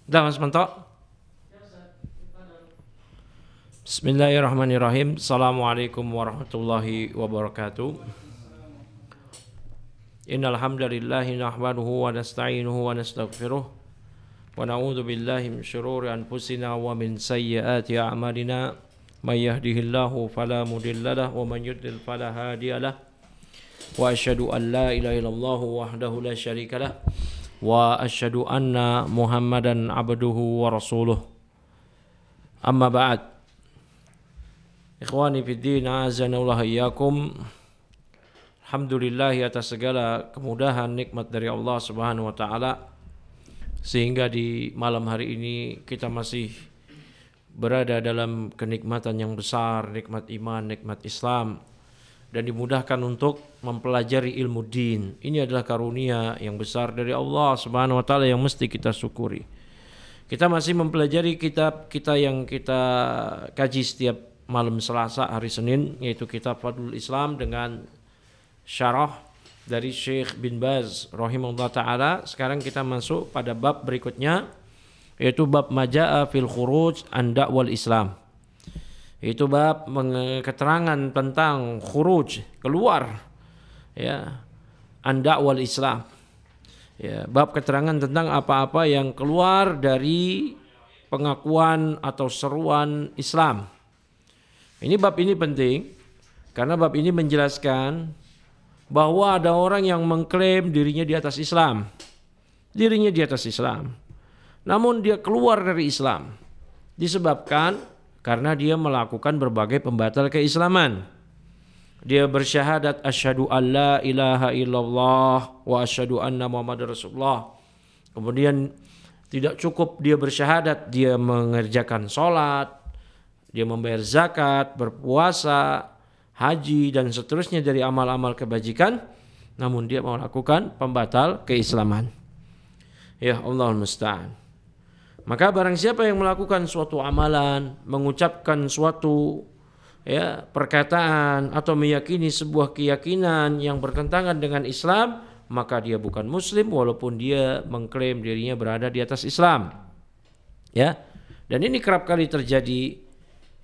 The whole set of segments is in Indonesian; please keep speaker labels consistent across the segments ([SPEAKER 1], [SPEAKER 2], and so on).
[SPEAKER 1] Dah Mas Manto. Bismillahirrahmanirrahim. Assalamualaikum warahmatullahi wabarakatuh. Innal hamdalillahi nahmaduhu wa nasta'inuhu wa nastaghfiruh wa na'udzu billahi min syururi anfusina wa min sayyiati a'malina. May yahdihillahu fala mudhillalah wa man yudlil fala hadiyalah. Wa asyhadu an la ilaha illallah wahdahu la syarikalah wa asyhadu anna Muhammadan abduhu wa rasuluh. Amma ba'd. Ikhwani fid din, a'azanallahu iyyakum. Alhamdulillah atas segala kemudahan nikmat dari Allah Subhanahu wa taala sehingga di malam hari ini kita masih berada dalam kenikmatan yang besar, nikmat iman, nikmat Islam, dan dimudahkan untuk mempelajari ilmu din. Ini adalah karunia yang besar dari Allah Subhanahu wa taala yang mesti kita syukuri. Kita masih mempelajari kitab kita yang kita kaji setiap malam Selasa, hari Senin, yaitu kitab Fadlul Islam dengan syarah dari Syekh bin Baz rahimahullah ta'ala. Sekarang kita masuk pada bab berikutnya, yaitu bab maja'a fil khuruj an da'wal Islam. Itu bab keterangan tentang khuruj, keluar, ya, an da'wal Islam. Ya, bab keterangan tentang apa-apa yang keluar dari pengakuan atau seruan Islam. Ini bab ini penting karena bab ini menjelaskan bahwa ada orang yang mengklaim dirinya di atas Islam. Dirinya di atas Islam. Namun dia keluar dari Islam disebabkan karena dia melakukan berbagai pembatal keislaman. Dia bersyahadat asyhadu alla ilaha illallah wa asyhadu anna Muhammadar Rasulullah. Kemudian tidak cukup dia bersyahadat, dia mengerjakan sholat, dia membayar zakat, berpuasa, haji dan seterusnya dari amal-amal kebajikan, namun dia melakukan pembatal keislaman. Ya Allahul musta'an. Maka barang siapa yang melakukan suatu amalan, mengucapkan suatu perkataan atau meyakini sebuah keyakinan yang bertentangan dengan Islam, maka dia bukan muslim walaupun dia mengklaim dirinya berada di atas Islam. Ya. Dan ini kerap kali terjadi,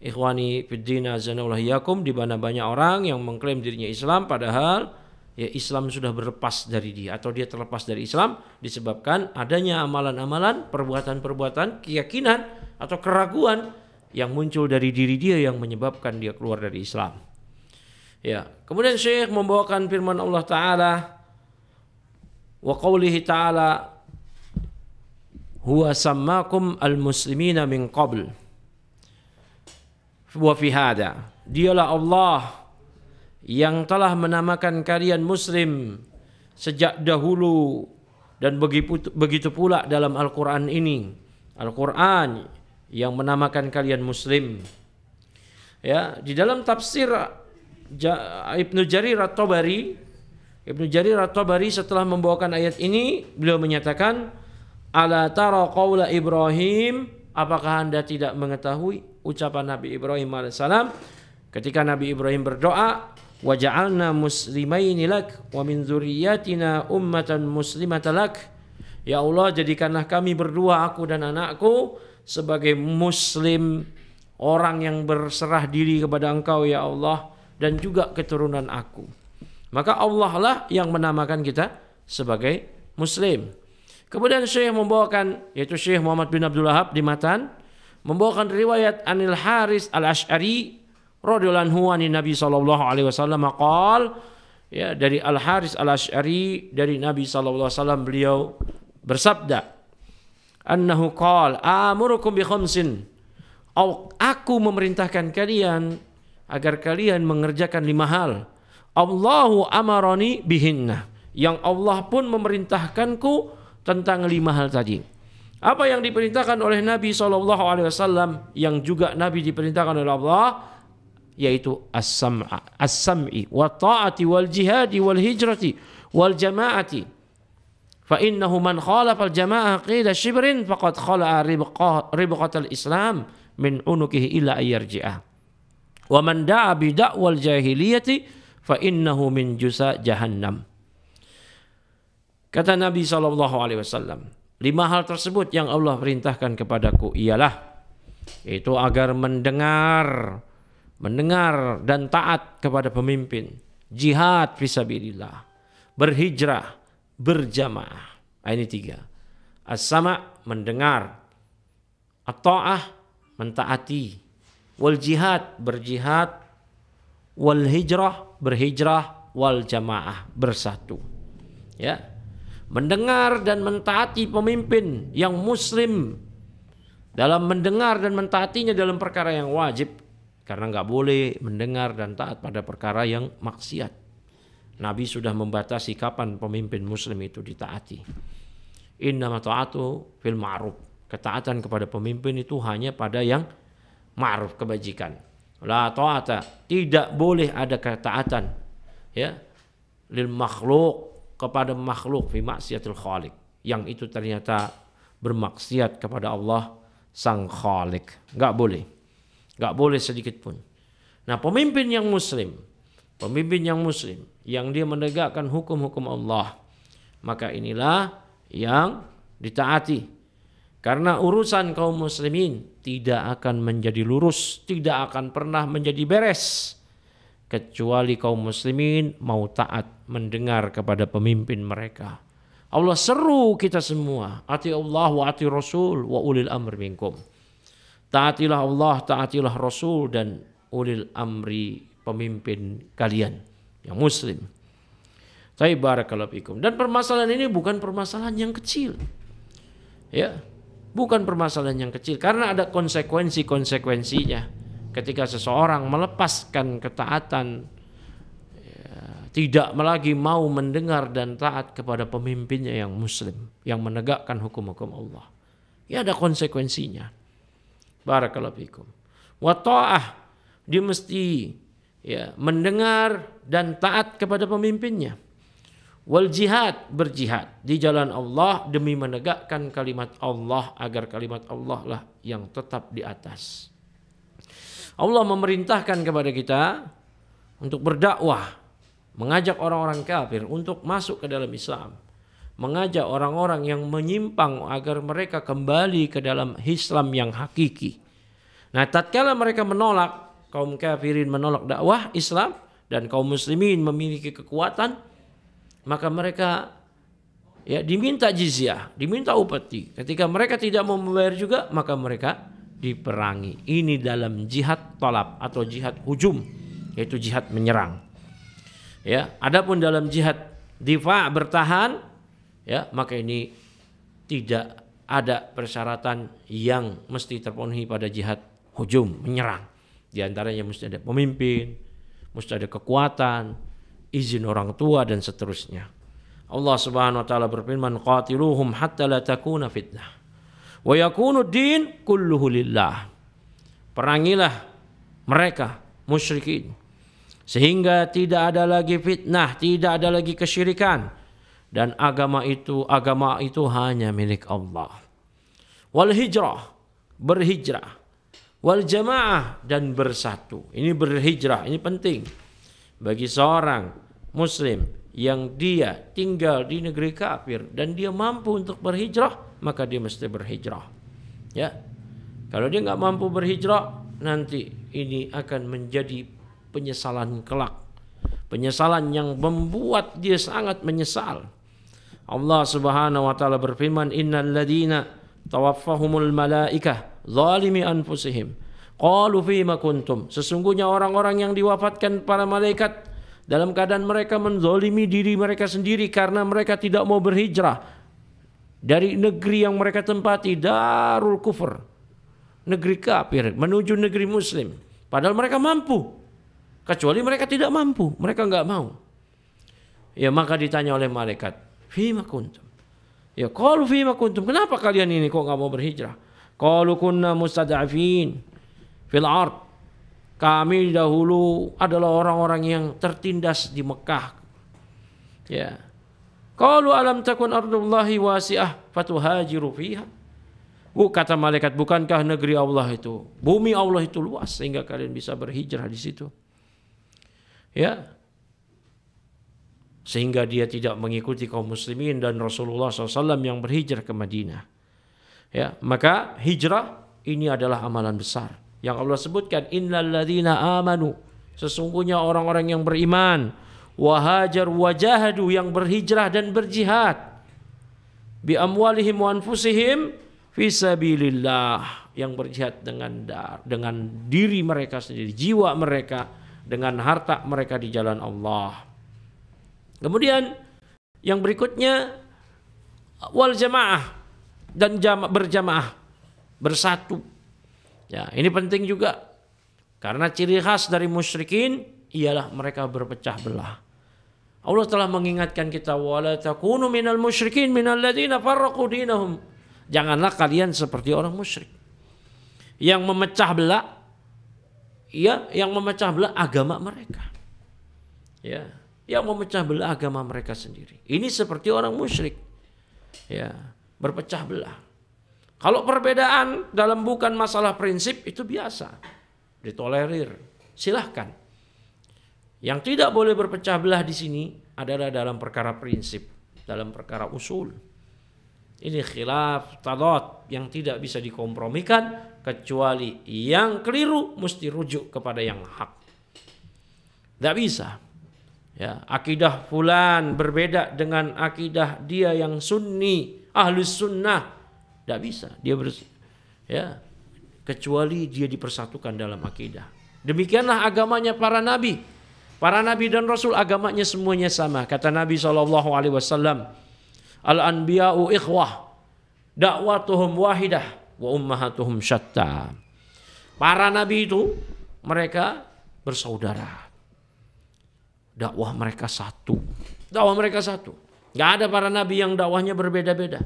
[SPEAKER 1] ikhwani fiddin azanallahu iyyakum, di mana banyak orang yang mengklaim dirinya Islam padahal ya Islam sudah berlepas dari dia atau dia terlepas dari Islam disebabkan adanya amalan-amalan, perbuatan-perbuatan, keyakinan atau keraguan yang muncul dari diri dia yang menyebabkan dia keluar dari Islam. Ya, kemudian Syekh membawakan firman Allah Ta'ala wa qawlihi ta'ala huwa sammakum al-muslimina min qabl wa fi hada. Dialah Allah yang telah menamakan kalian muslim sejak dahulu dan begitu pula dalam Al-Quran ini. Al-Quran yang menamakan kalian muslim. Ya, di dalam tafsir Ibnu Jarir At-Tabari, setelah membawakan ayat ini, beliau menyatakan, ala tara qaula Ibrahim, apakah Anda tidak mengetahui ucapan Nabi Ibrahim alaihissalam ketika Nabi Ibrahim berdoa, wa ja'alna muslimaini lak wa min dzurriyyatina ummatan muslimatan lak. Ya Allah, jadikanlah kami berdua, aku dan anakku, sebagai muslim, orang yang berserah diri kepada Engkau ya Allah, dan juga keturunan aku. Maka Allah lah yang menamakan kita sebagai muslim. Kemudian Syekh membawakan, yaitu Syekh Muhammad bin Abdul Wahhab di matan, membawakan riwayat Anil Haris Al-Asy'ari radhiyallahu anhu an Nabi sallallahu alaihi wasallam qol, ya, dari Al Haris Al-Asy'ari dari Nabi sallallahu alaihi wasallam, beliau bersabda, annahu qala amurukum bi khamsin, aku memerintahkan kalian agar kalian mengerjakan 5 hal. Allahu amarani bihinna, yang Allah pun memerintahkanku tentang 5 hal tadi. Apa yang diperintahkan oleh Nabi SAW yang juga Nabi diperintahkan oleh Allah, yaitu as-sam'i wa ta'ati wal jihadi wal hijrati wal jama'ati. Fa innahu man khalafa al-jama'ah qila shibrin faqad khala'a ribqatal Islam min unukihi illa ayyarji'ah. Wa man da'a bi da'wal jahiliyati fa innahu min jusa jahannam. Kata Nabi SAW, 5 hal tersebut yang Allah perintahkan kepadaku ialah itu agar mendengar dan taat kepada pemimpin, jihad fisabilillah, berhijrah, berjamaah. Ini 3. As-sama' mendengar, at-ta'ah mentaati, wal jihad berjihad, wal hijrah berhijrah, wal jamaah bersatu. Ya. Mendengar dan mentaati pemimpin yang muslim dalam mendengar dan mentaatinya dalam perkara yang wajib, karena nggak boleh mendengar dan taat pada perkara yang maksiat. Nabi sudah membatasi kapan pemimpin muslim itu ditaati. Innama ta'atu fil ma'ruf. Ketaatan kepada pemimpin itu hanya pada yang ma'ruf, kebajikan. La ta'ata, tidak boleh ada ketaatan ya lil makhluk, kepada makhluk fi maksiatil khaliq, yang itu ternyata bermaksiat kepada Allah sang khaliq. Enggak boleh sedikit pun. Nah, pemimpin yang muslim yang dia menegakkan hukum-hukum Allah, maka inilah yang ditaati. Karena urusan kaum muslimin tidak akan menjadi lurus, tidak akan pernah menjadi beres kecuali kaum muslimin mau taat mendengar kepada pemimpin mereka. Allah seru kita semua, ati Allah wa ati Rasul wa ulil amri minkum. Taatilah Allah, taatilah Rasul dan ulil amri, pemimpin kalian yang muslim. Tapi barakallahu fikum. Dan permasalahan ini bukan permasalahan yang kecil. Ya, bukan permasalahan yang kecil karena ada konsekuensinya. Ketika seseorang melepaskan ketaatan, tidak lagi mau mendengar dan taat kepada pemimpinnya yang muslim, yang menegakkan hukum-hukum Allah, ya ada konsekuensinya. Barakallahu fikum. Wa ta'ah, dia mesti ya mendengar dan taat kepada pemimpinnya. Wal jihad, berjihad di jalan Allah demi menegakkan kalimat Allah, agar kalimat Allah lah yang tetap di atas. Allah memerintahkan kepada kita untuk berdakwah, mengajak orang-orang kafir untuk masuk ke dalam Islam, mengajak orang-orang yang menyimpang agar mereka kembali ke dalam Islam yang hakiki. Nah, tatkala mereka menolak, kaum kafirin menolak dakwah Islam dan kaum muslimin memiliki kekuatan, maka mereka ya diminta jizyah, diminta upeti. Ketika mereka tidak mau membayar juga, maka mereka diperangi. Ini dalam jihad talab atau jihad hujum, yaitu jihad menyerang. Ya, adapun dalam jihad difa, bertahan, ya, maka ini tidak ada persyaratan yang mesti terpenuhi pada jihad hujum, menyerang. Di antaranya mesti ada pemimpin, mesti ada kekuatan, izin orang tua dan seterusnya. Allah Subhanahu wa taala berfirman, qatiluhum hatta la takuna fitnah wa yakunu din kulluhu lillah. Perangilah mereka musyrikin sehingga tidak ada lagi fitnah, tidak ada lagi kesyirikan, dan agama itu hanya milik Allah. Wal hijrah, berhijrah, wal jamaah, dan bersatu. Ini berhijrah, ini penting bagi seorang muslim yang dia tinggal di negeri kafir dan dia mampu untuk berhijrah, maka dia mesti berhijrah. Ya, kalau dia nggak mampu berhijrah, nanti ini akan menjadi penyesalan kelak, penyesalan yang membuat dia sangat menyesal. Allah Subhanahu wa taala berfirman, innal ladzina tawaffahumul malaikah zalimi anfusihim qalu fima kuntum. Sesungguhnya orang-orang yang diwafatkan para malaikat dalam keadaan mereka menzalimi diri mereka sendiri karena mereka tidak mau berhijrah dari negeri yang mereka tempati, darul kufur, negeri kafir, menuju negeri muslim. Padahal mereka mampu, kecuali mereka tidak mampu, mereka enggak mau. Ya, maka ditanya oleh malaikat, fima kuntum. Ya, qalu fima kuntum, kenapa kalian ini kok enggak mau berhijrah? Qalu kunna mustad'afin fil ard. Kami dahulu adalah orang-orang yang tertindas di Mekah. Ya. Qalu alam takun ardullahi wasi'ah fatuhajiru fiha. Kata malaikat, bukankah negeri Allah itu, bumi Allah itu luas sehingga kalian bisa berhijrah di situ? Ya. sehingga dia tidak mengikuti kaum muslimin dan Rasulullah SAW yang berhijrah ke Madinah. Ya, maka hijrah ini adalah amalan besar yang Allah sebutkan, innal ladzina amanu, sesungguhnya orang-orang yang beriman, wahajar wajahadu, yang berhijrah dan berjihad, bi amwalihim wa anfusihim fi sabilillah, yang berjihad dengan diri mereka sendiri, jiwa mereka, dengan harta mereka di jalan Allah. Kemudian yang berikutnya wal jamaah, dan berjamaah, bersatu. Ya, ini penting juga karena ciri khas dari musyrikin ialah mereka berpecah belah. Allah telah mengingatkan kita, wala takunu minal musyrikin minal ladzina farraqu dinahum. Janganlah kalian seperti orang musyrik yang memecah belah, ya, yang memecah belah agama mereka. Ya, yang memecah belah agama mereka sendiri. Ini seperti orang musyrik. Ya, berpecah belah. Kalau perbedaan dalam bukan masalah prinsip itu biasa, ditolerir, silahkan. Yang tidak boleh berpecah belah di sini adalah dalam perkara prinsip, dalam perkara usul. Ini khilaf tadad yang tidak bisa dikompromikan, kecuali yang keliru mesti rujuk kepada yang hak. Tidak bisa. Ya, akidah fulan berbeda dengan akidah dia yang sunni, ahlus sunnah. Tidak bisa. Ya, kecuali dia dipersatukan dalam akidah. Demikianlah agamanya para nabi. Para nabi dan rasul agamanya semuanya sama. Kata Nabi SAW, al-anbiya'u ikhwah, da'watuhum wahidah, wa ummahatuhum syatta. Para nabi itu mereka bersaudara. Dakwah mereka satu. Dakwah mereka satu. Gak ada para nabi yang dakwahnya berbeda-beda.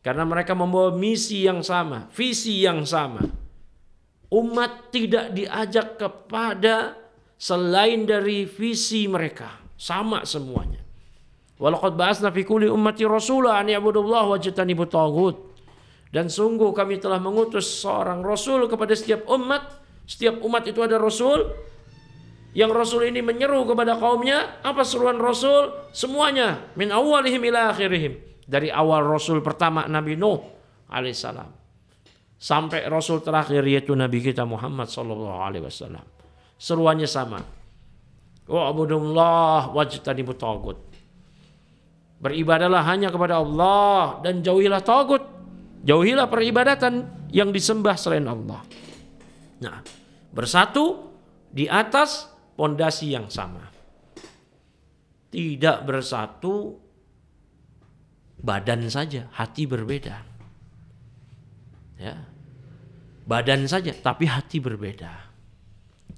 [SPEAKER 1] Karena mereka membawa misi yang sama, visi yang sama. Umat tidak diajak kepada selain dari visi mereka. Sama semuanya. Walaqad ba'atsna fi kulli ummati rasula an ya'budullaha wajtanibut taghut. Dan sungguh kami telah mengutus seorang rasul kepada setiap umat. Setiap umat itu ada rasul. Yang rasul ini menyeru kepada kaumnya. Apa seruan rasul? Semuanya. Min awalihim ila akhirihim. Dari awal rasul pertama Nabi Nuh alaihissalam sampai rasul terakhir yaitu Nabi kita Muhammad sallallahu alaihi wasallam. Seruannya sama. Wa'budullah wajtanibut taghut. Beribadalah hanya kepada Allah dan jauhilah taghut. Jauhilah peribadatan yang disembah selain Allah. Nah, bersatu di atas pondasi yang sama. Tidak bersatu badan saja, hati berbeda. Ya. Badan saja, tapi hati berbeda.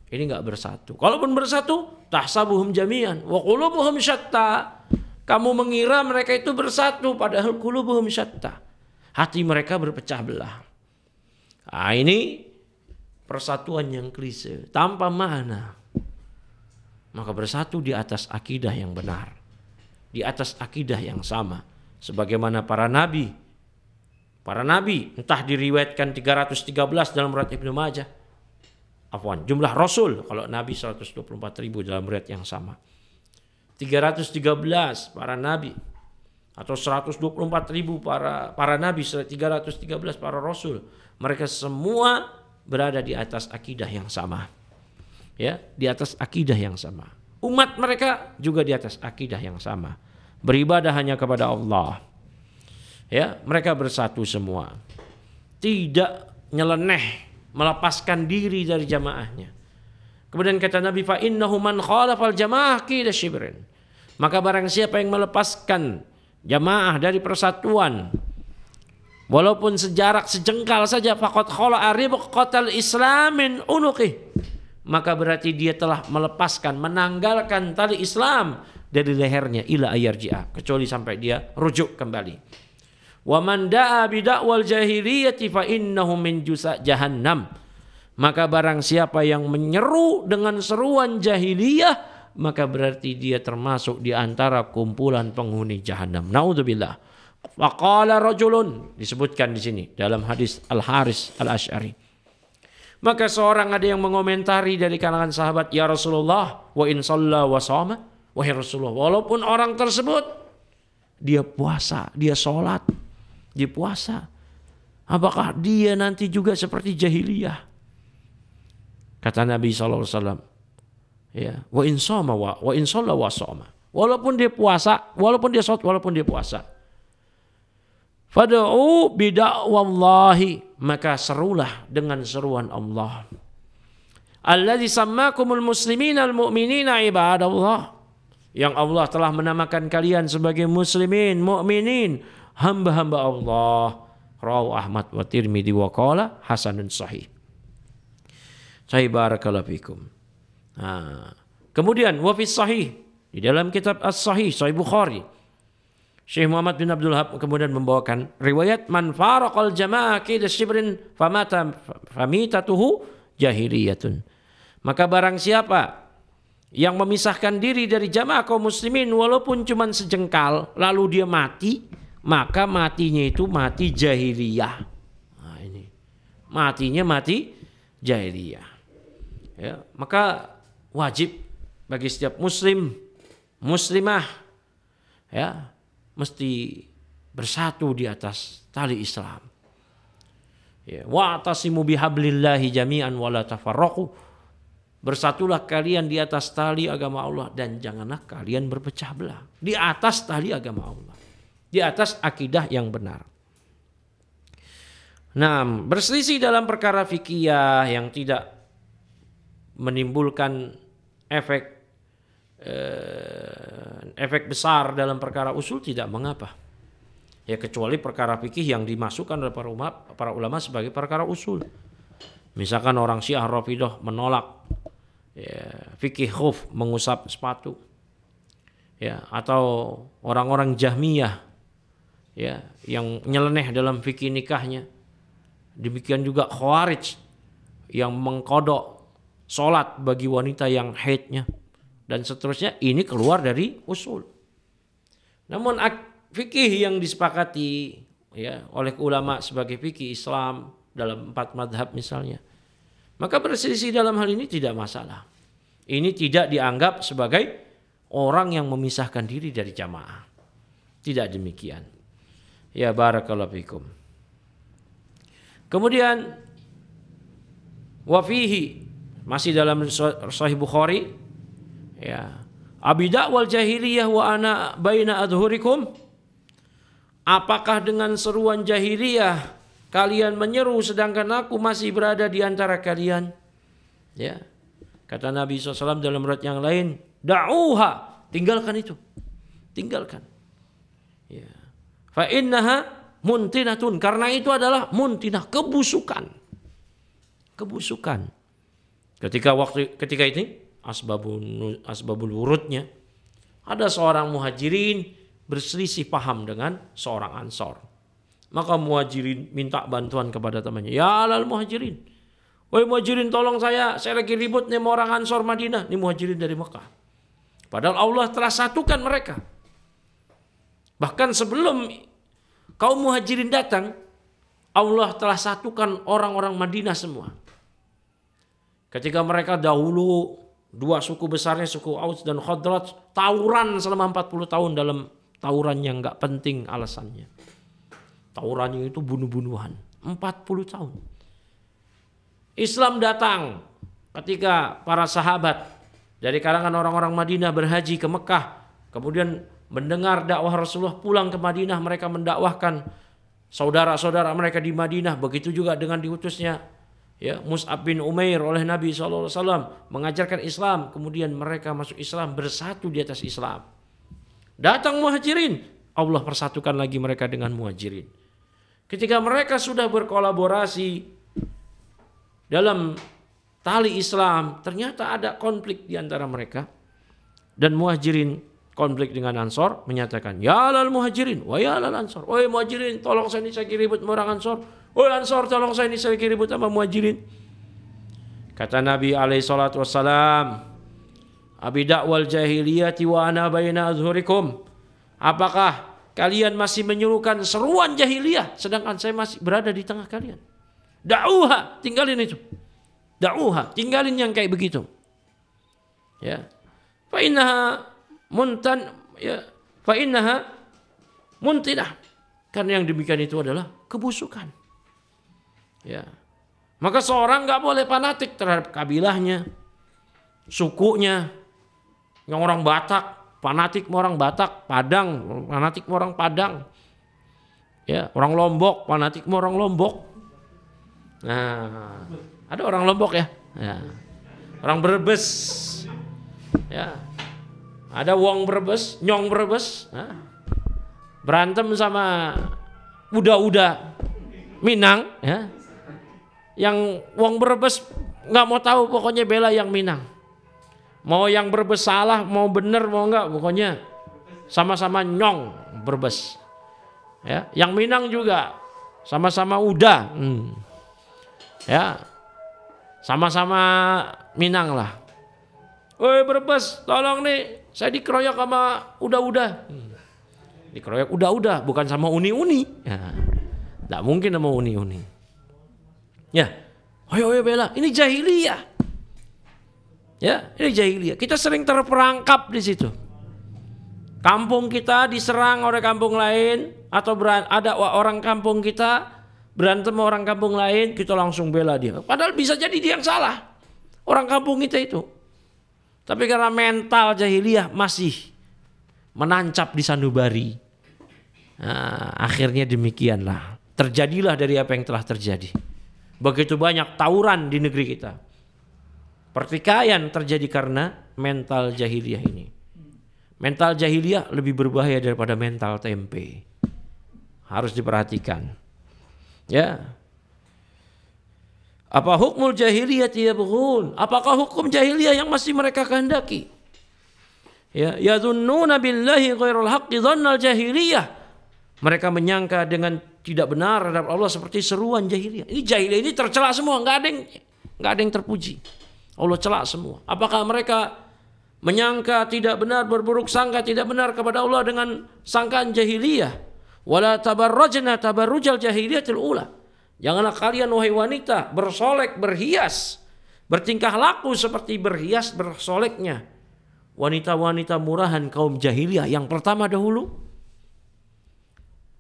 [SPEAKER 1] Ini enggak bersatu. Kalaupun bersatu, tahsabuhum jami'an wa qulubuhum syatta. Kamu mengira mereka itu bersatu, padahal qulubuhum syatta. Hati mereka berpecah belah. Nah, ini persatuan yang klise, tanpa makna. Maka bersatu di atas akidah yang benar, di atas akidah yang sama. Sebagaimana para nabi entah diriwayatkan 313 dalam riwayat Ibnu Majah. Afwan, jumlah rasul kalau nabi 124.000 dalam riwayat yang sama. 313 para nabi atau 124.000 para nabi, 313 para rasul. Mereka semua berada di atas akidah yang sama. Ya, di atas akidah yang sama. Umat mereka juga di atas akidah yang sama. Beribadah hanya kepada Allah. Ya, mereka bersatu semua. Tidak nyeleneh, melepaskan diri dari jamaahnya. Kemudian kata Nabi, fa innahu man khalafal jamaah qila shibrin. Maka barang siapa yang melepaskan jamaah dari persatuan, walaupun sejarak sejengkal saja, faqad khala'a ribqatal islamin unuqih. Maka berarti dia telah melepaskan, menanggalkan tali Islam dari lehernya ila ayarji'a, kecuali sampai dia rujuk kembali. Wa man da'a bidakwal jahiliyati fa innahu min jusa jahannam. Maka barang siapa yang menyeru dengan seruan jahiliyah, maka berarti dia termasuk di antara kumpulan penghuni jahannam. Naudzubillah. Faqala rajulun, disebutkan di sini dalam hadis Al-Haris Al-Asy'ari. Maka seorang ada yang mengomentari dari kalangan sahabat, ya Rasulullah, wa in shalla wa shama, Wahai Rasulullah, walaupun orang tersebut dia puasa, dia sholat, dia puasa, apakah dia nanti juga seperti jahiliyah? Kata Nabi SAW, ya, wa in shoma wa in shalla wa shoma. Walaupun dia puasa, walaupun dia sholat, walaupun dia puasa. Fad'u bida'wallahi, maka serulah dengan seruan Allah. Alladzi sammakumul muslimina al-mu'minina ibadallah. Yang Allah telah menamakan kalian sebagai muslimin, mu'minin, hamba-hamba Allah. Rawahu Ahmad wa Tirmidzi wa qala hasanun sahih. Sahih, barakallahu fikum. Nah, kemudian wa fi sahih, di dalam kitab As-Sahih, Sahih Bukhari, Syekh Muhammad bin Abdul Wahab kemudian membawakan riwayat man faraqal jamaah kida shibrin famitatuhu jahiliyatun. Maka barang siapa yang memisahkan diri dari jamaah kaum muslimin walaupun cuma sejengkal lalu dia mati, maka matinya itu mati jahiliyah. Nah, ini matinya mati jahiliyah. Ya, maka wajib bagi setiap muslim, muslimah, ya, mesti bersatu di atas tali Islam. Ya, wa'tasimu bihablillahi jami'an wa la tafarraqu. Bersatulah kalian di atas tali agama Allah dan janganlah kalian berpecah belah. Di atas tali agama Allah, di atas akidah yang benar. Nah, berselisih dalam perkara fikih yang tidak menimbulkan efek besar dalam perkara usul tidak mengapa. Ya, kecuali perkara fikih yang dimasukkan oleh para ulama sebagai perkara usul. Misalkan orang Syiah Rafidhah menolak, ya, fikih khuf, mengusap sepatu, ya, atau orang-orang Jahmiyah, ya, yang nyeleneh dalam fikih nikahnya. Demikian juga Khawarij yang mengkodok sholat bagi wanita yang haidnya dan seterusnya. Ini keluar dari usul. Namun fikih yang disepakati, ya, oleh ulama sebagai fikih Islam dalam 4 madhab misalnya, maka berselisih dalam hal ini tidak masalah. Ini tidak dianggap sebagai orang yang memisahkan diri dari jamaah. Tidak demikian. Ya, barakallahu fikum. Kemudian wafihi, masih dalam Sahih Bukhari, ya, abida wal jahiliyah wa ana baina adhurikum. Apakah dengan seruan jahiliyah kalian menyeru sedangkan aku masih berada di antara kalian? Ya. Kata Nabi SAW dalam riwayat yang lain, da'uha, tinggalkan itu. Tinggalkan. Ya. Fa innaha muntinatun, karena itu adalah muntinah, kebusukan. Kebusukan. Ketika ini asbabul wurudnya, ada seorang muhajirin berselisih paham dengan seorang ansor. Maka muhajirin minta bantuan kepada temannya. Ya alal muhajirin, wahai muhajirin, tolong saya lagi ribut nih sama orang ansor Madinah. Ini muhajirin dari Mekah. Padahal Allah telah satukan mereka. Bahkan sebelum kaum muhajirin datang, Allah telah satukan orang-orang Madinah semua. Ketika mereka dahulu, dua suku besarnya, suku Aus dan Khadraj, tawuran selama 40 tahun dalam tawuran yang gak penting alasannya. Tawurannya itu bunuh-bunuhan 40 tahun. Islam datang ketika para sahabat dari kalangan orang-orang Madinah berhaji ke Mekah, kemudian mendengar dakwah Rasulullah, pulang ke Madinah, mereka mendakwahkan saudara-saudara mereka di Madinah. Begitu juga dengan diutusnya, ya, Mus'ab bin Umair oleh Nabi SAW mengajarkan Islam, kemudian mereka masuk Islam, bersatu di atas Islam. Datang muhajirin, Allah persatukan lagi mereka dengan muhajirin. Ketika mereka sudah berkolaborasi dalam tali Islam, ternyata ada konflik di antara mereka. Dan muhajirin konflik dengan ansor, menyatakan, ya alal muhajirin, wa ya alal ansor. Wahai muhajirin, tolong saya ini saya ribut sama orang ansor. Wahai ansor, tolong saya ini saya ribut sama muhajirin. Kata Nabi SAW, abida wal jahiliyati wa ana baina azhurikum. Apakah kalian masih menyuruhkan seruan jahiliyah sedangkan saya masih berada di tengah kalian? Da'uha, tinggalin itu. Da'uha, tinggalin yang kayak begitu. Ya. Fa innaha muntan ya fa innaha muntinah. Karena yang demikian itu adalah kebusukan. Ya. Maka seorang nggak boleh fanatik terhadap kabilahnya, sukunya. Yang orang Batak, fanatik sama orang Batak, Padang, fanatik sama orang Padang. Ya, orang Lombok, fanatik sama orang Lombok. Nah, ada orang Lombok ya. Ya. Orang Brebes. Ya. Ada Wong Brebes, Nyong Brebes. Nah. Berantem sama Uda-Uda Minang, ya. Yang Wong Brebes nggak mau tahu, pokoknya bela yang Minang. Mau yang Brebes salah, mau bener, mau enggak, pokoknya sama-sama Nyong Brebes. Ya, yang Minang juga sama-sama Uda. Ya. Sama-sama Minang lah. Woi Brebes, tolong nih, saya dikeroyok sama Uda-Uda. Dikeroyok Uda-Uda, bukan sama Uni-Uni. Ya. Tidak mungkin sama Uni-Uni. Ya, ayo bela, ini jahiliyah. Ya, ini jahiliyah. Kita sering terperangkap di situ. Kampung kita diserang oleh kampung lain, atau ada orang kampung kita berantem sama orang kampung lain, kita langsung bela dia. Padahal bisa jadi dia yang salah, orang kampung kita itu. Tapi karena mental jahiliyah masih menancap di sanubari, nah, akhirnya demikianlah. Terjadilah dari apa yang telah terjadi. Begitu banyak tawuran di negeri kita. Pertikaian terjadi karena mental jahiliyah ini. Mental jahiliyah lebih berbahaya daripada mental tempe. Harus diperhatikan. Ya. Apa hukmul jahiliyah yabghun? Apakah hukum jahiliyah yang masih mereka kehendaki? Ya, yadhunnuna billahi ghairul haqqi dhannal jahiliyah. Mereka menyangka dengan tidak benar terhadap Allah seperti seruan jahiliyah. Ini jahiliyah ini tercela semua, enggak ada yang terpuji. Allah celak semua. Apakah mereka menyangka tidak benar, berburuk sangka tidak benar kepada Allah dengan sangkaan jahiliyah? Wala tabarrajna tabarrujal jahiliyatil ula. Janganlah kalian wahai wanita bersolek, berhias, bertingkah laku seperti berhias bersoleknya wanita-wanita murahan kaum jahiliyah yang pertama dahulu.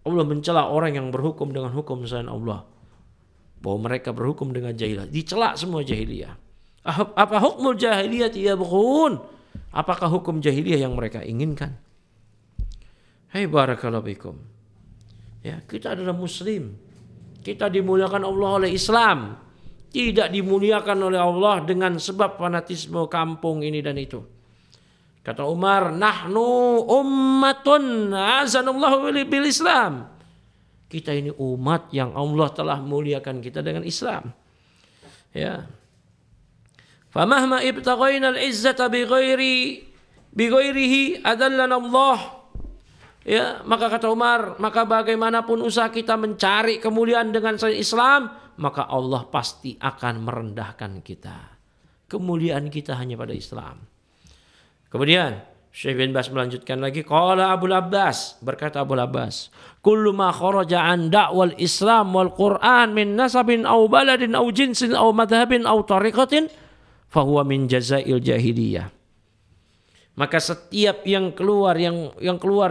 [SPEAKER 1] Allah mencela orang yang berhukum dengan hukum selain Allah, bahwa mereka berhukum dengan jahiliyah. Dicela semua jahiliyah. Apa hukmul jahiliyah yabghun? Apakah hukum jahiliyah yang mereka inginkan? Hai barakallahu fikum. Ya, kita adalah muslim. Kita dimuliakan Allah oleh Islam. Tidak dimuliakan oleh Allah dengan sebab fanatisme kampung ini dan itu. Kata Umar, nahnu ummatun azanallahu bil Islam. Kita ini umat yang Allah telah muliakan kita dengan Islam. Ya. Famahma ibtaghaina al-izzata bighairihi adallana Allah. Ya, maka kata Umar, maka bagaimanapun usaha kita mencari kemuliaan dengan selain Islam, maka Allah pasti akan merendahkan kita. Kemuliaan kita hanya pada Islam. Kemudian Syekh bin Baz melanjutkan lagi, qala Abu Abbas, berkata Abu Abbas, kullu ma kharaja an da'wal Islam wal Qur'an min nasabin aw baladin aw jinsin aw madhhabin aw tariqatin fahuwa min jazail jahiliyah. Maka setiap yang keluar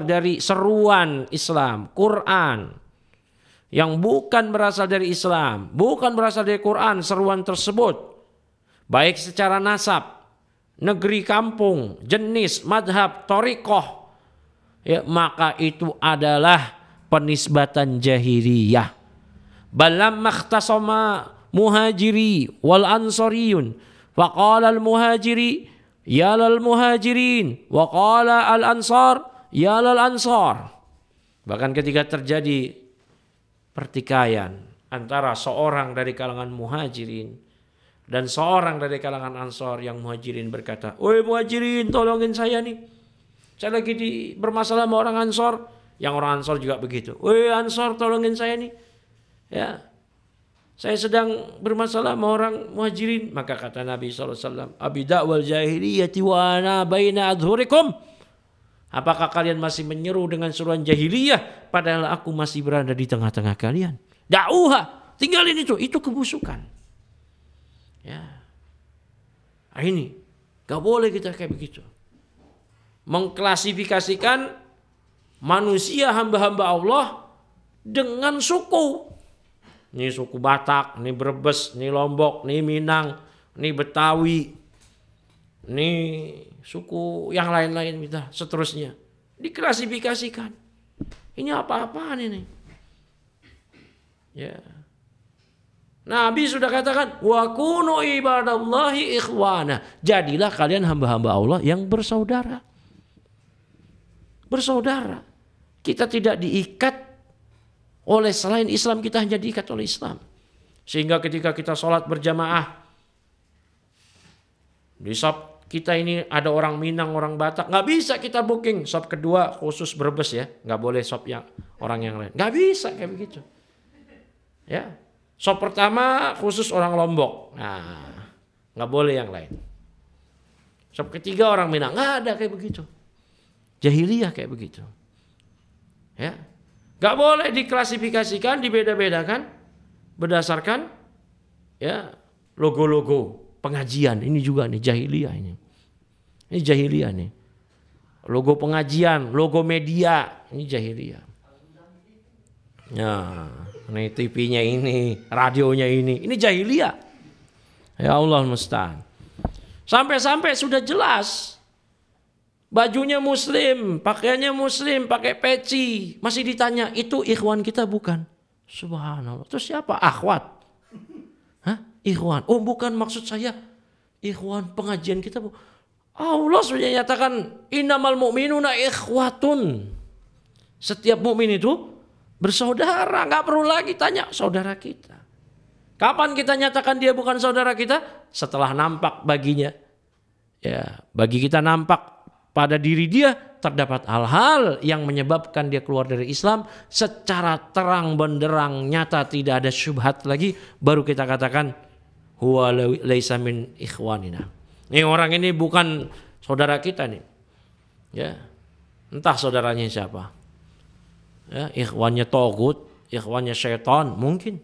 [SPEAKER 1] dari seruan Islam, Quran, yang bukan berasal dari Islam, bukan berasal dari Quran, seruan tersebut, baik secara nasab, negeri, kampung, jenis, madhab, thariqah, ya, maka itu adalah penisbatan jahiliyah. Balam makhtasama muhajiri wal ansariyun, faqala al muhajiri ya lal muhajirin wa qala al ansar ya lal ansar. Bahkan ketika terjadi pertikaian antara seorang dari kalangan muhajirin dan seorang dari kalangan ansar, yang muhajirin berkata, "Oi muhajirin, tolongin saya nih. Saya lagi bermasalah sama orang ansar." Yang orang ansar juga begitu. "Oi ansar, tolongin saya nih. Ya. Saya sedang bermasalah sama orang muhajirin." Maka kata Nabi SAW, "Abida wal jahiliyati wa ana baina adhurikum." Apakah kalian masih menyeru dengan seruan jahiliyah padahal aku masih berada di tengah-tengah kalian? Da'uha, tinggalin itu kebusukan. Ya. Nah, ini gak boleh kita kayak begitu. mengklasifikasikan manusia hamba-hamba Allah dengan suku. Ini suku Batak, ini Brebes, ini Lombok, ini Minang, ini Betawi, ini suku yang lain-lain gitu, seterusnya. Diklasifikasikan. Ini apa-apaan ini? Ya. Nabi sudah katakan, wa kunu ibadallahi ikhwana. Jadilah kalian hamba-hamba Allah yang bersaudara. Bersaudara. Kita tidak diikat oleh selain Islam, kita hanya diikat oleh Islam. Sehingga ketika kita sholat berjamaah, di shop kita ini ada orang Minang, orang Batak, nggak bisa kita booking shop kedua khusus Brebes ya, nggak boleh shop yang orang yang lain, nggak bisa kayak begitu. Ya, shop pertama khusus orang Lombok, nah nggak boleh yang lain. Shop ketiga orang Minang, nggak ada kayak begitu. Jahiliyah kayak begitu. Ya, nggak boleh diklasifikasikan, dibeda-bedakan berdasarkan ya logo-logo pengajian. Ini juga nih jahiliyah ini. Ini jahiliyah nih. Logo pengajian, logo media, ini jahiliyah. Ya, ini TV-nya ini, radionya ini jahiliyah. Ya Allah musta'an. Sampai-sampai sudah jelas bajunya muslim, pakaiannya muslim, pakai peci. Masih ditanya, itu ikhwan kita bukan? Subhanallah. Terus siapa? Akhwat. Hah? Ikhwan. Oh bukan, maksud saya ikhwan pengajian kita. Allah sudah nyatakan, innamal mu'minuna ikhwatun. Setiap mukmin itu bersaudara. Gak perlu lagi tanya saudara kita. Kapan kita nyatakan dia bukan saudara kita? Setelah nampak baginya. Ya, bagi kita nampak pada diri dia terdapat hal-hal yang menyebabkan dia keluar dari Islam secara terang benderang, nyata, tidak ada syubhat lagi, baru kita katakan huwa laisa min ikhwanina. Ini orang ini bukan saudara kita nih. Ya. Entah saudaranya siapa. Ya, ikhwannya togut, ikhwannya syaitan mungkin.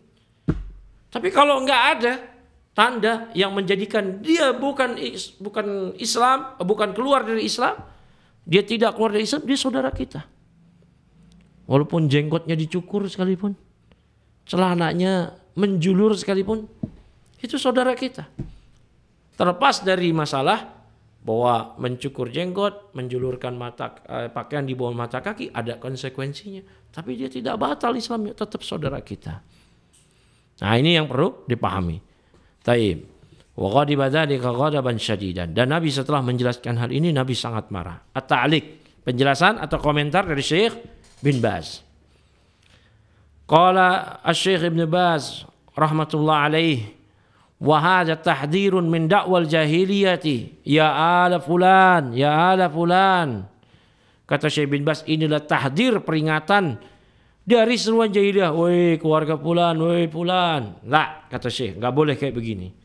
[SPEAKER 1] Tapi kalau enggak ada tanda yang menjadikan dia bukan Islam, bukan keluar dari Islam, dia tidak keluar dari Islam, dia saudara kita. Walaupun jenggotnya dicukur sekalipun, celananya menjulur sekalipun, itu saudara kita. Terlepas dari masalah bahwa mencukur jenggot, menjulurkan pakaian di bawah mata kaki ada konsekuensinya, tapi dia tidak batal Islamnya, tetap saudara kita. Nah ini yang perlu dipahami. Taib. Wa ghadiba dzalika ghadaban syadidan. Dan Nabi setelah menjelaskan hal ini Nabi sangat marah. At-ta'liq, penjelasan atau komentar dari Syekh bin Baz. Qala Asy-Syaikh Ibn Baz rahmatullah alaih, wa hadza tahdhirun min da'wal jahiliyati ya ala fulan, ya ala fulan. Kata Syekh bin Baz, inilah tahdir, peringatan dari seruan jahiliyah, woi keluarga fulan, woi fulan. Lah, kata Syekh, enggak boleh kayak begini.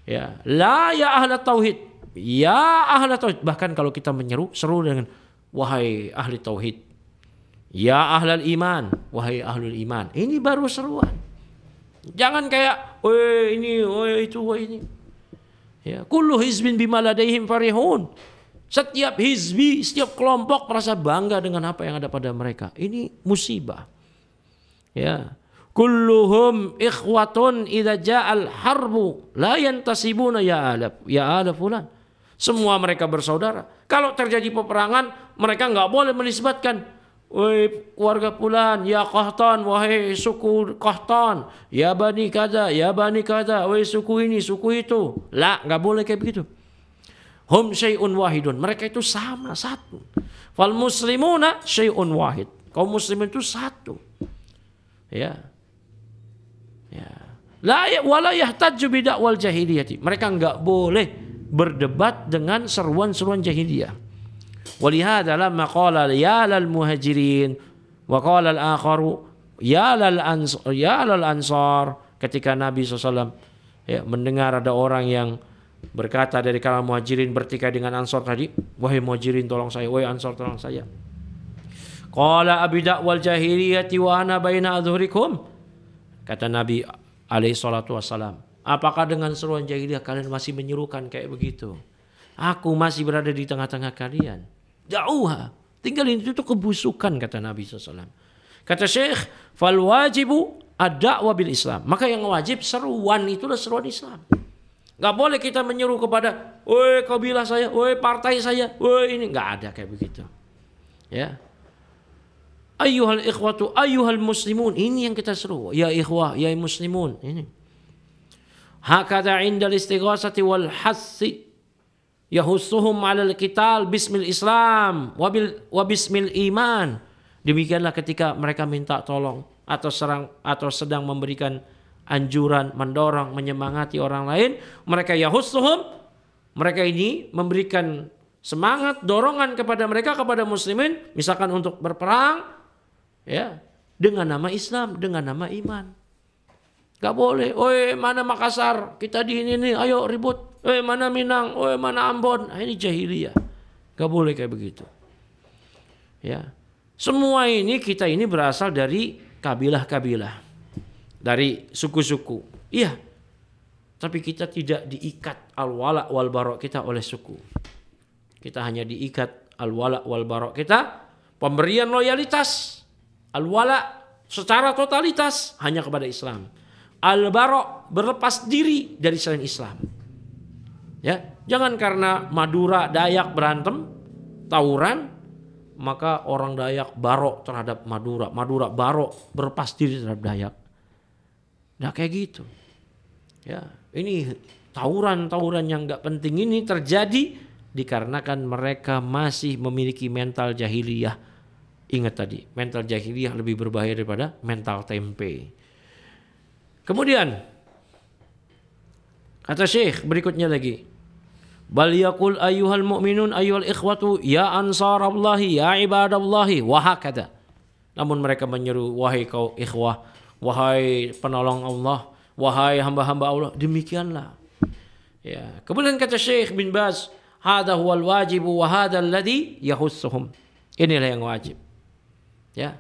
[SPEAKER 1] Ya, la ya ahli tauhid. Ya ahli tauhid. Bahkan kalau kita seru dengan wahai ahli tauhid. Ya ahlul iman, wahai ahlul iman. Ini baru seruan. Jangan kayak woi ini, woi itu, woi ini. Ya, kullu hizbin bima ladaihim farihun. Setiap hizbi, setiap kelompok merasa bangga dengan apa yang ada pada mereka. Ini musibah. Ya, kulluhum ikhwatun idza ja'al harbu la yantasibuna ya ala fulan. Semua mereka bersaudara. Kalau terjadi peperangan, mereka enggak boleh menisbatkan, wahai keluarga fulan, ya Qahtan, wahai suku Qahtan, ya bani kada, wahai suku ini, suku itu. La, enggak boleh kayak begitu. Hum syai'un wahidun. Mereka itu sama, satu. Fal muslimuna syai'un wahid. Kaum muslimin itu satu. Ya. Ya. La wala yahtaju bi da'wal jahiliyati. Mereka enggak boleh berdebat dengan seruan-seruan jahiliyah. Walihada lamma qala ya lal muhajirin wa qala al akharu ya lal ansar, ketika Nabi SAW ya, mendengar ada orang yang berkata dari kalangan muhajirin bertikai dengan ansar tadi, wahai muhajirin tolong saya, wahai ansar tolong saya. Qala abida wal jahiliyati wa ana baina adhurikum. Kata Nabi alaihi salatu wassalam, apakah dengan seruan jahiliyah kalian masih menyerukan kayak begitu? Aku masih berada di tengah-tengah kalian. Da'uha. Tinggalin itu kebusukan kata Nabi SAW. Kata Syekh, fal wajibu ad-da'wa bil Islam. Maka yang wajib seruan itulah seruan Islam. Gak boleh kita menyeru kepada, woi kabilah saya, woi partai saya, woi ini. Gak ada kayak begitu. Ya. Ayyuhal ikhwatu, ayyuhal muslimun. Ini yang kita seru. Ya ikhwah, ya muslimun. Ini. Hakada indal istighasati wal hassi. Yahussuhum alal qital bismil Islam wa bismil iman. Demikianlah ketika mereka minta tolong atau sedang memberikan anjuran, mendorong, menyemangati orang lain, mereka yahussuhum, mereka ini memberikan semangat, dorongan kepada mereka, kepada muslimin, misalkan untuk berperang, ya, dengan nama Islam, dengan nama iman. Gak boleh, oi mana Makassar, kita di ini, ayo ribut, oi mana Minang, oi mana Ambon, ini jahiliyah. Gak boleh kayak begitu. Ya, semua ini kita ini berasal dari kabilah-kabilah, dari suku-suku. Iya, tapi kita tidak diikat al-wala wal bara kita oleh suku. Kita hanya diikat al-wala wal bara kita, pemberian loyalitas, al-wala secara totalitas hanya kepada Islam. Al-bara berlepas diri dari selain Islam. Ya, jangan karena Madura Dayak berantem, tawuran, maka orang Dayak barok terhadap Madura, Madura barok berlepas diri terhadap Dayak. Nah kayak gitu. Ya, ini tawuran-tawuran yang nggak penting ini terjadi dikarenakan mereka masih memiliki mental jahiliyah. Ingat tadi, mental jahiliyah lebih berbahaya daripada mental tempe. Kemudian kata Syekh berikutnya lagi, bal yaqul ayyuhal mu'minun ayyuhal ikhwatu ya ansarallahi ya ibadallahi wa hakada. Namun mereka menyeru, wahai kau ikhwah, wahai penolong Allah, wahai hamba-hamba Allah, demikianlah. Ya, kemudian kata Syekh bin Baz, hadza huwal wajibu wa hadzal ladzi yahussuhum. Inilah yang wajib. Ya.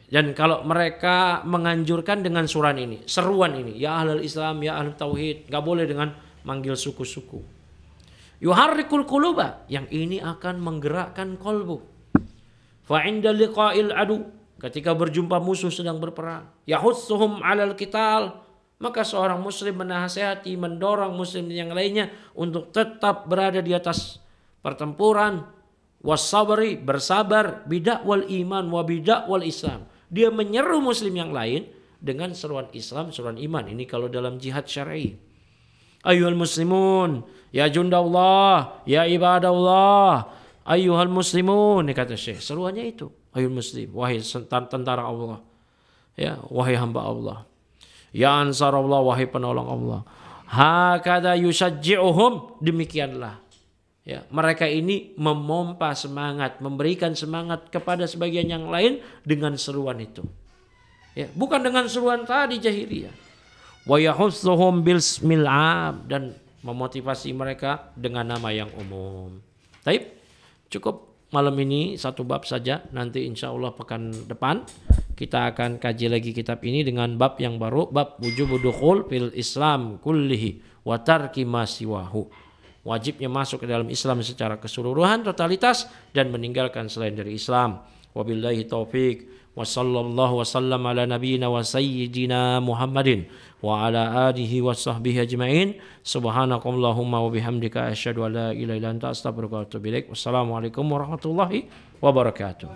[SPEAKER 1] Dan kalau mereka menganjurkan dengan seruan ini, ya ahlul Islam, ya ahlul tauhid, enggak boleh dengan manggil suku-suku. Yuharrikul quluba, yang ini akan menggerakkan kolbu. Fa inda liqa'il adu, ketika berjumpa musuh sedang berperang, yahussuhum 'alal qital, maka seorang muslim menasihati, mendorong muslim yang lainnya untuk tetap berada di atas pertempuran, wasabri, bersabar, bidakwal iman wa bidakwal Islam. Dia menyeru muslim yang lain dengan seruan Islam, seruan iman. Ini kalau dalam jihad syar'i. Ayyuhal muslimun, ya jundallah, ya ibadallah, ayyuhal muslimun. Ini kata Syekh, seruannya itu. Ayyuhal muslim, wahai tentara Allah, ya, wahai hamba Allah. Ya ansarallah, wahai penolong Allah. Hakada yusajji'uhum, demikianlah. Ya, mereka ini memompa semangat, memberikan semangat kepada sebagian yang lain dengan seruan itu. Ya, bukan dengan seruan tadi jahiliyah. Wa yahussuhum bismil 'am, dan memotivasi mereka dengan nama yang umum. Baik, cukup malam ini satu bab saja. Nanti insyaallah pekan depan kita akan kaji lagi kitab ini dengan bab yang baru, bab wujubud dukhul fil Islam kullihi wa tarki ma siwahu. Wajibnya masuk ke dalam Islam secara keseluruhan, totalitas, dan meninggalkan selain dari Islam. Wabillahi taufik. Wa sallallahu wasallam ala nabiyyina wa sayyidina Muhammadin wa ala alihi wa sahbihi ajma'in. Subhanakallahumma wa bihamdika asyhadu an la ilaha illa anta astaghfiruka wa atubu ilaik. Wassalamualaikum warahmatullahi wabarakatuh.